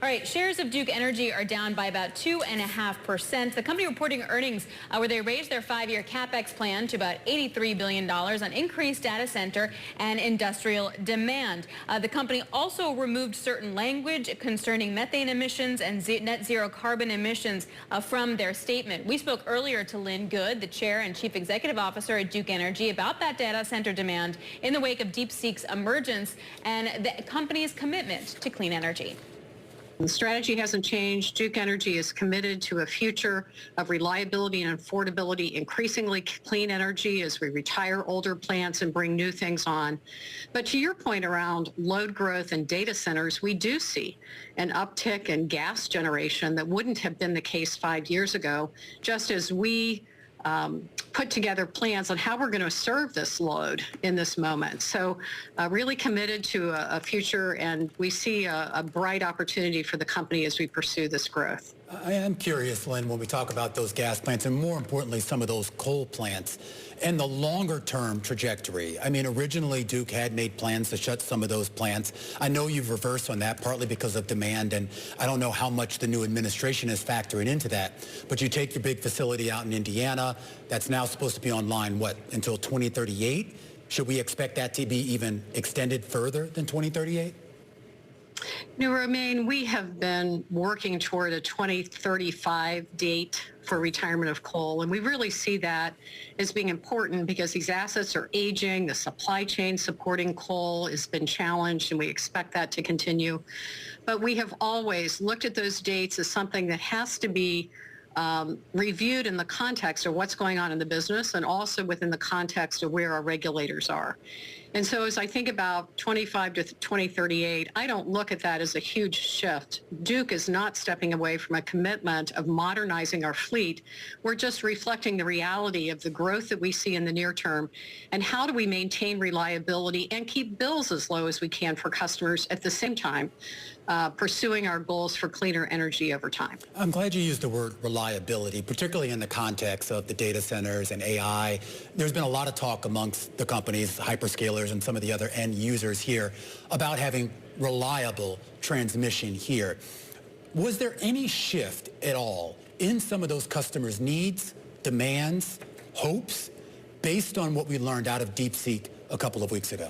All right, shares of Duke Energy are down by about 2.5%. The company reporting earnings where they raised their 5-year CapEx plan to about $83 billion on increased data center and industrial demand. The company also removed certain language concerning methane emissions and net zero carbon emissions from their statement. We spoke earlier to Lynn, the chair and chief executive officer at Duke Energy, about that data center demand in the wake of DeepSeek's emergence and the company's commitment to clean energy. The strategy hasn't changed. Duke Energy is committed to a future of reliability and affordability, increasingly clean energy as we retire older plants and bring new things on. But to your point around load growth and data centers, we do see an uptick in gas generation that wouldn't have been the case 5 years ago, just as we put together plans on how we're going to serve this load in this moment. So really committed to a future, and we see a bright opportunity for the company as we pursue this growth. I am curious, Lynn, when we talk about those gas plants and more importantly, some of those coal plants and the longer term trajectory. I mean, originally Duke had made plans to shut some of those plants. I know you've reversed on that partly because of demand, and I don't know how much the new administration is factoring into that. But you take your big facility out in Indiana that's now supposed to be online, what, until 2038? Should we expect that to be even extended further than 2038? No, Romaine, we have been working toward a 2035 date for retirement of coal, and we really see that as being important because these assets are aging. The supply chain supporting coal has been challenged, and we expect that to continue. But we have always looked at those dates as something that has to be reviewed in the context of what's going on in the business and also within the context of where our regulators are. And so as I think about 25 to 2038, I don't look at that as a huge shift. Duke is not stepping away from a commitment of modernizing our fleet. We're just reflecting the reality of the growth that we see in the near term and how do we maintain reliability and keep bills as low as we can for customers at the same time pursuing our goals for cleaner energy over time. I'm glad you used the word reliability, particularly in the context of the data centers and AI. There's been a lot of talk amongst the companies, hyperscalers, and some of the other end users here about having reliable transmission here. Was there any shift at all in some of those customers' needs, demands, hopes, based on what we learned out of DeepSeek a couple of weeks ago?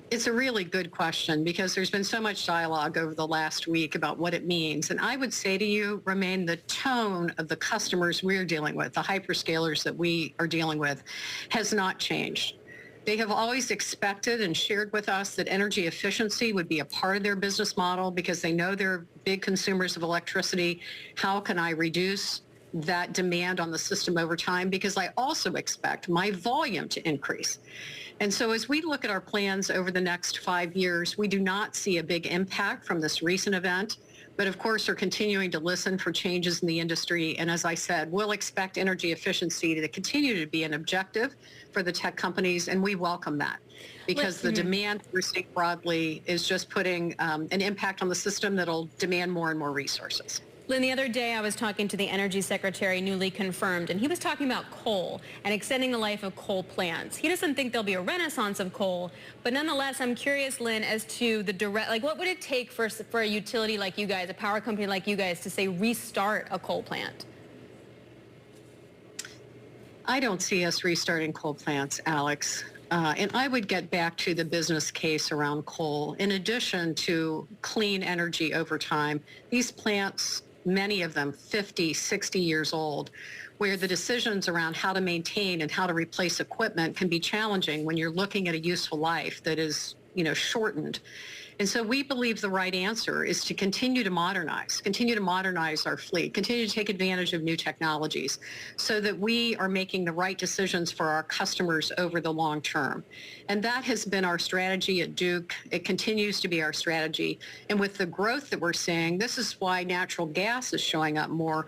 It's a really good question because there's been so much dialogue over the last week about what it means. And I would say to you, Romaine, the tone of the customers we're dealing with, the hyperscalers that we are dealing with, has not changed. They have always expected and shared with us that energy efficiency would be a part of their business model because they know they're big consumers of electricity. How can I reduce that demand on the system over time? Because I also expect my volume to increase. And so as we look at our plans over the next 5 years, we do not see a big impact from this recent event, but of course are continuing to listen for changes in the industry. And as I said, we'll expect energy efficiency to continue to be an objective for the tech companies, and we welcome that because the demand we're seeing broadly is just putting an impact on the system that'll demand more and more resources. Lynn, the other day I was talking to the Energy Secretary, newly confirmed, and he was talking about coal and extending the life of coal plants. He doesn't think there'll be a renaissance of coal, but nonetheless, I'm curious, Lynn, as to the direct, what would it take for a utility like you guys, a power company like you guys, to say restart a coal plant? I don't see us restarting coal plants, Alix. And I would get back to the business case around coal. In addition to clean energy over time, these plants, many of them 50, 60 years old, where the decisions around how to maintain and how to replace equipment can be challenging when you're looking at a useful life that is, shortened. And so we believe the right answer is to continue to modernize our fleet, continue to take advantage of new technologies so that we are making the right decisions for our customers over the long term. And that has been our strategy at Duke. It continues to be our strategy. And with the growth that we're seeing, this is why natural gas is showing up more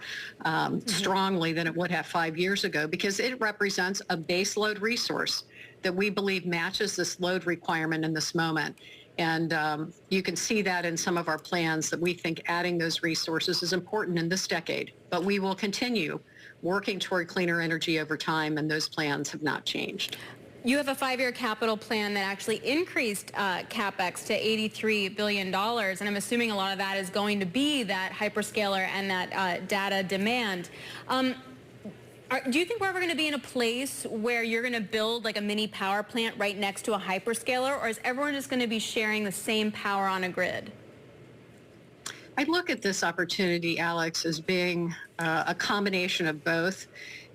strongly than it would have 5 years ago, because it represents a base load resource that we believe matches this load requirement in this moment. And you can see that in some of our plans that we think adding those resources is important in this decade. But we will continue working toward cleaner energy over time, and those plans have not changed. You have a 5-year capital plan that actually increased CapEx to $83 billion, and I'm assuming a lot of that is going to be that hyperscaler and that data demand. Do you think we're ever going to be in a place where you're going to build like a mini power plant right next to a hyperscaler, or is everyone just going to be sharing the same power on a grid? I look at this opportunity, Alix, as being a combination of both.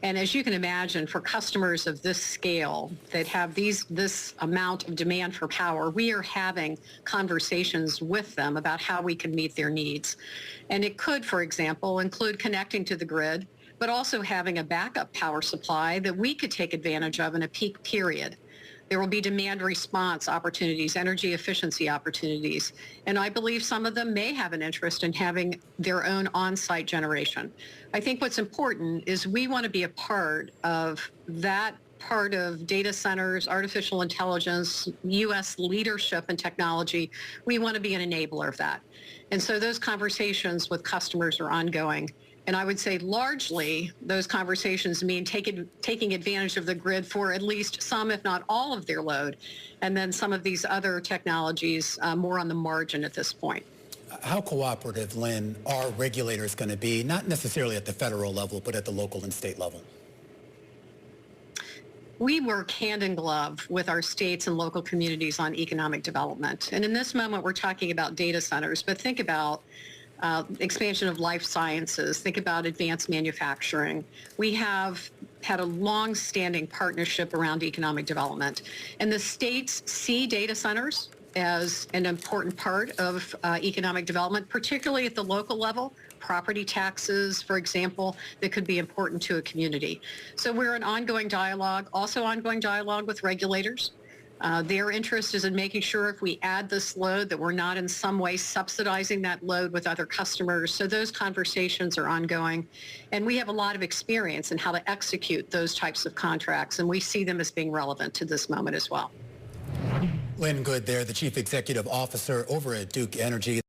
And as you can imagine, for customers of this scale that have this amount of demand for power, we are having conversations with them about how we can meet their needs. And it could, for example, include connecting to the grid, but also having a backup power supply that we could take advantage of in a peak period. There will be demand response opportunities, energy efficiency opportunities, and I believe some of them may have an interest in having their own on-site generation. I think what's important is we want to be a part of that part of data centers, artificial intelligence, U.S. leadership and technology. We want to be an enabler of that. And so those conversations with customers are ongoing. And I would say largely those conversations mean taking advantage of the grid for at least some, if not all, of their load. And then some of these other technologies more on the margin at this point. How cooperative, Lynn, are regulators going to be, not necessarily at the federal level, but at the local and state level? We work hand in glove with our states and local communities on economic development. And in this moment, we're talking about data centers, but think about expansion of life sciences, think about advanced manufacturing. We have had a long-standing partnership around economic development. And the states see data centers as an important part of economic development, particularly at the local level. Property taxes, for example, that could be important to a community. So we're in ongoing dialogue, also ongoing dialogue with regulators. Their interest is in making sure if we add this load that we're not in some way subsidizing that load with other customers. So those conversations are ongoing. And we have a lot of experience in how to execute those types of contracts, and we see them as being relevant to this moment as well. Lynn Good there, the Chief Executive Officer over at Duke Energy.